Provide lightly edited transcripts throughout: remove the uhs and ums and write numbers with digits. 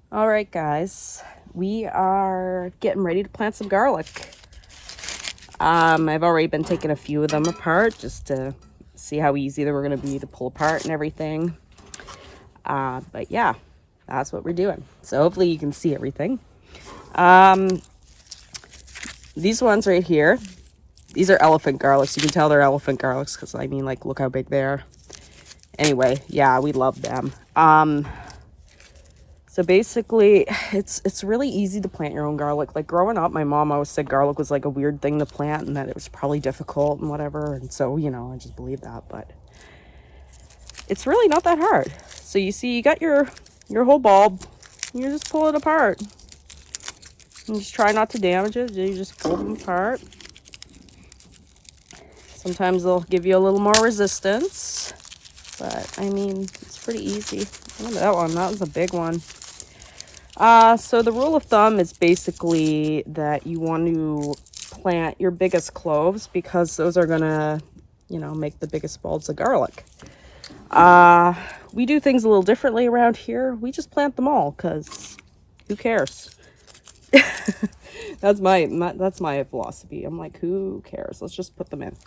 All right, guys, we are getting ready to plant some garlic. I've already been taking a few of them apart just to see how easy they were going to be to pull apart and everything. But yeah, that's what we're doing. So hopefully you can see everything. These ones right here, these are elephant garlics. You can tell they're elephant garlics because I mean, like, look how big they are. Anyway, yeah, we love them. So basically, it's really easy to plant your own garlic. Like growing up, my mom always said garlic was like a weird thing to plant and that it was probably difficult and whatever. And so, I just believe that, but it's really not that hard. So you see, you got your whole bulb, you just pull it apart. And just try not to damage it. You just pull them apart. Sometimes they'll give you a little more resistance, but I mean, it's pretty easy. Look at that one. That was a big one. So the rule of thumb is basically that you want to plant your biggest cloves because those are gonna, make the biggest bulbs of garlic. We do things a little differently around here. We just plant them all because who cares? That's my philosophy. I'm like, who cares? Let's just put them in.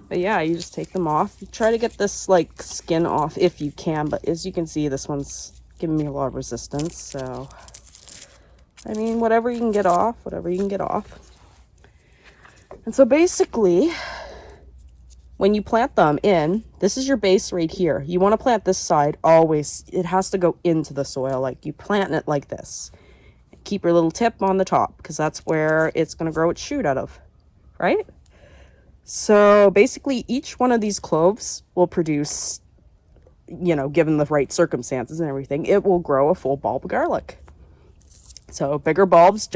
But yeah, you just take them off. You try to get this like skin off if you can, but as you can see, this one's giving me a lot of resistance, so I mean, whatever you can get off. And so basically, when you plant them in, this is your base right here. You want to plant this side always. It has to go into the soil. Like you plant it like this. Keep your little tip on the top because that's where it's going to grow its shoot out of, right? So basically, each one of these cloves will produce, given the right circumstances and everything, it will grow a full bulb of garlic. So bigger cloves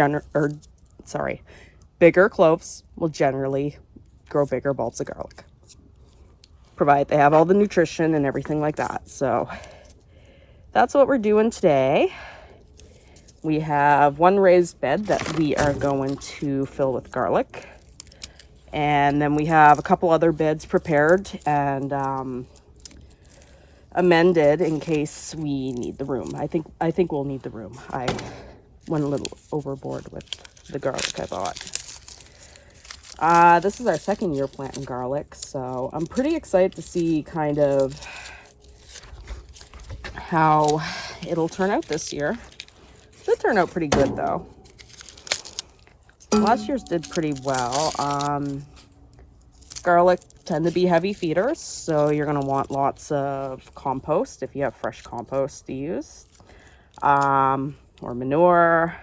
will generally grow bigger bulbs of garlic, provided they have all the nutrition and everything like that. So that's what we're doing today. We have one raised bed that we are going to fill with garlic. And then we have a couple other beds prepared and amended in case we need the room. I think we'll need the room. I went a little overboard with the garlic I bought. This is our second year planting garlic, so I'm pretty excited to see kind of how it'll turn out this year. Should turn out pretty good though. Last year's did pretty well. Garlic tend to be heavy feeders, so you're going to want lots of compost if you have fresh compost to use, or manure.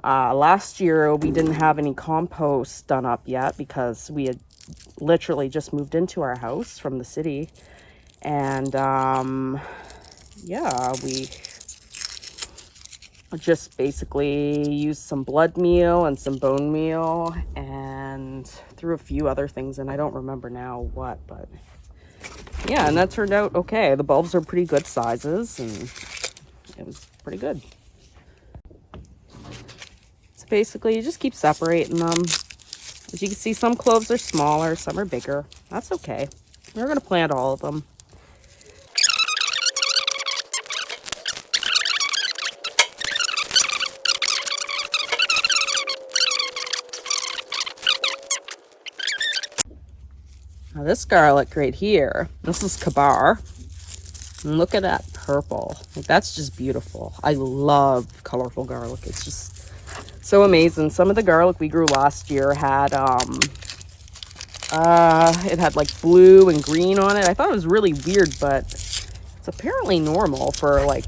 Last year we didn't have any compost done up yet because we had literally just moved into our house from the city, and yeah, we just basically used some blood meal and some bone meal and threw a few other things in. I don't remember now what, but yeah, and that turned out okay. The bulbs are pretty good sizes and it was pretty good. So basically you just keep separating them. As you can see, some cloves are smaller, some are bigger. That's okay. We're going to plant all of them. Now this garlic right here, this is Kabar. And look at that purple. Like, that's just beautiful. I love colorful garlic. It's just so amazing. Some of the garlic we grew last year had it had like blue and green on it. I thought it was really weird, but it's apparently normal for like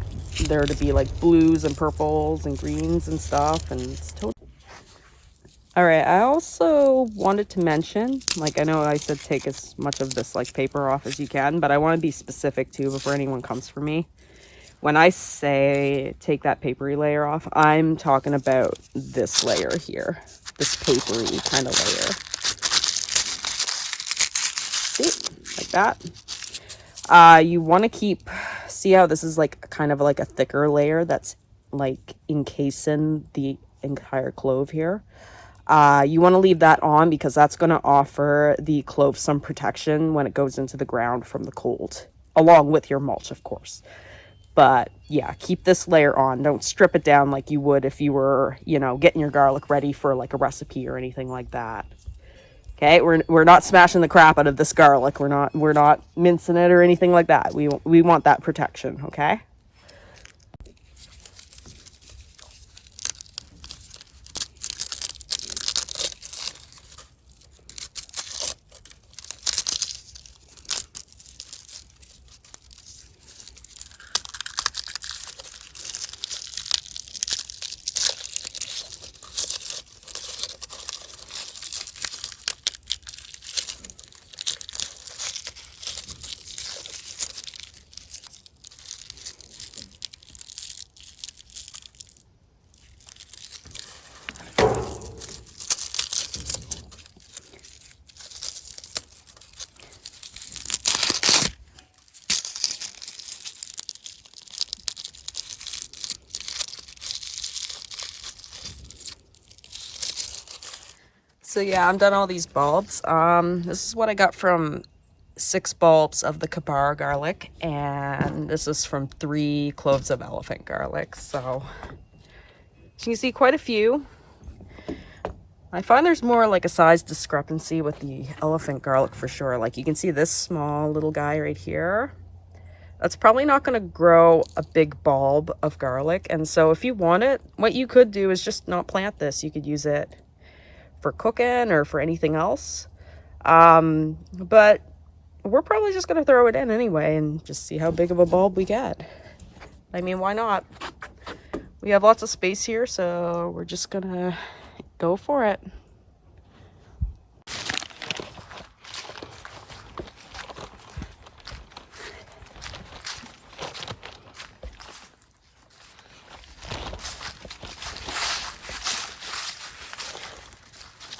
there to be like blues and purples and greens and stuff, and it's totally all right. I also wanted to mention, like, I know I said take as much of this like paper off as you can, but I want to be specific too before anyone comes for me. When I say take that papery layer off, I'm talking about this layer here, this papery kind of layer. See, like that. You want to see how this is like kind of like a thicker layer that's like encasing the entire clove here. You want to leave that on because that's going to offer the clove some protection when it goes into the ground from the cold, along with your mulch, of course. But yeah, keep this layer on. Don't strip it down like you would if you were, getting your garlic ready for like a recipe or anything like that. Okay, we're not smashing the crap out of this garlic. We're not mincing it or anything like that. We want that protection, okay? So yeah, I'm done all these bulbs. This is what I got from 6 bulbs of the Kabar garlic, and this is from 3 cloves of elephant garlic. So you can see quite a few. I find there's more like a size discrepancy with the elephant garlic for sure. Like you can see this small little guy right here. That's probably not going to grow a big bulb of garlic. And so if you want it, what you could do is just not plant this. You could use it for cooking or for anything else. But we're probably just going to throw it in anyway and just see how big of a bulb we get. I mean, why not? We have lots of space here, so we're just going to go for it.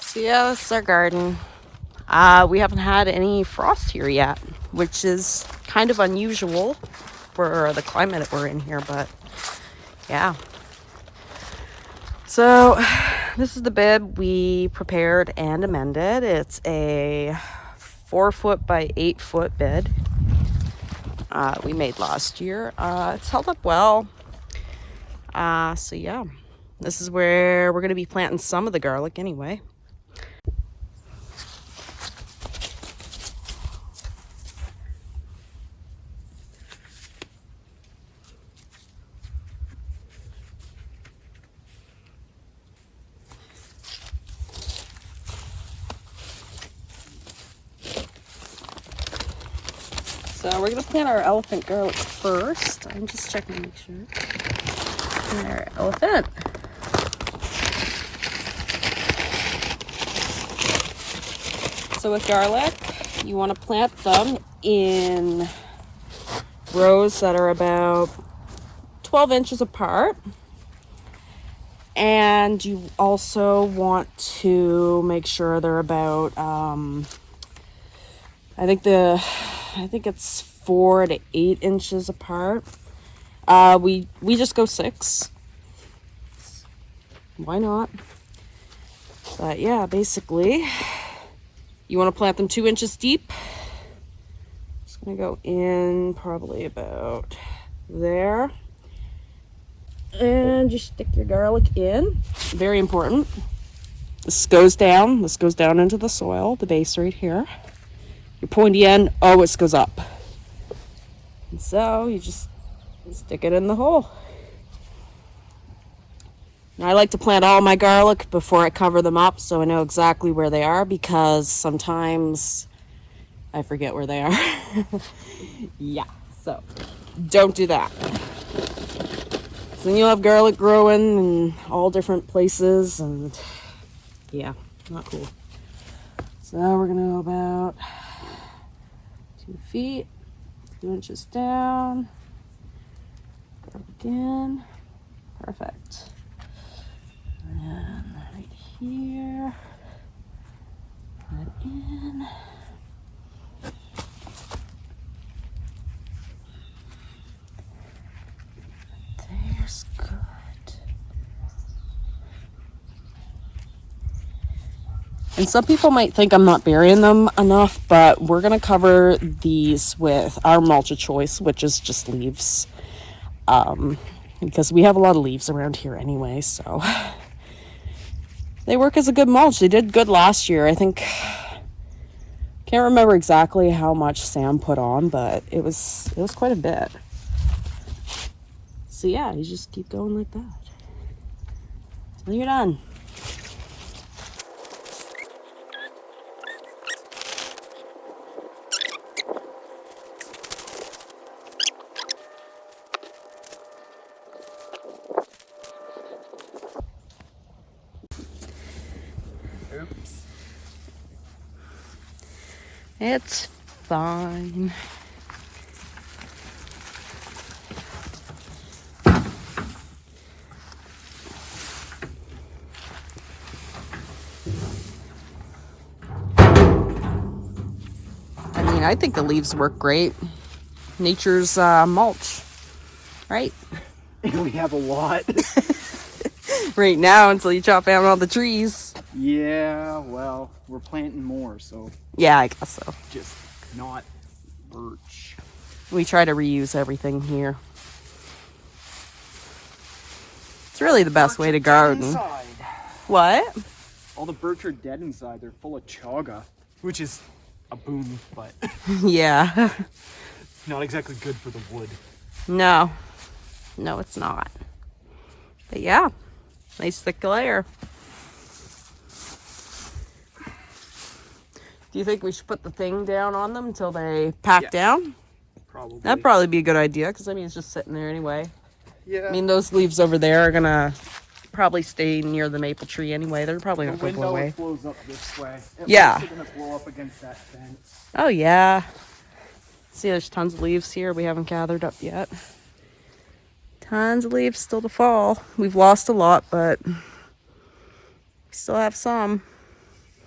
So yeah, this is our garden. We haven't had any frost here yet, which is kind of unusual for the climate that we're in here, but yeah. So this is the bib we prepared and amended. It's a 4-foot by 8-foot bed we made last year. It's held up well. So yeah, this is where we're going to be planting some of the garlic anyway. So we're going to plant our elephant garlic first. I'm just checking to make sure. There, elephant. So with garlic, you want to plant them in rows that are about 12 inches apart. And you also want to make sure they're about, I think it's 4 to 8 inches apart. We just go 6. Why not? But yeah, basically, you want to plant them 2 inches deep. Just gonna go in probably about there. And just stick your garlic in. Very important. This goes down into the soil, the base right here. Your pointy end always goes up. And so you just stick it in the hole. Now I like to plant all my garlic before I cover them up so I know exactly where they are, because sometimes I forget where they are. Yeah, so don't do that. So then you'll have garlic growing in all different places, and yeah, not cool. So we're gonna go about 2 feet, 2 inches down. Go again. Perfect. And right here. Put it in. There's good. And some people might think I'm not burying them enough, but we're going to cover these with our mulch of choice, which is just leaves. Because we have a lot of leaves around here anyway, so they work as a good mulch. They did good last year. I think, can't remember exactly how much Sam put on, but it was quite a bit. So yeah, you just keep going like that till you're done. Oops. It's fine. I mean, I think the leaves work great. Nature's mulch, right? We have a lot. Right now, until you chop down all the trees. Yeah, well, we're planting more, so Yeah, I guess so. just not birch. We try to reuse everything here. It's really the best way to garden. Inside. What? All the birch are dead inside. They're full of chaga, which is a boon, but Yeah. not exactly good for the wood. No, it's not. But yeah, nice thick layer. Do you think we should put the thing down on them until they pack down? Probably. That'd probably be a good idea, because I mean, it's just sitting there anyway. Yeah. I mean, those leaves over there are gonna probably stay near the maple tree anyway. They're probably the not wind gonna go away. always blows up this way. Yeah. It's gonna blow up against that fence. Oh yeah. See, there's tons of leaves here we haven't gathered up yet. Tons of leaves still to fall. We've lost a lot, but we still have some.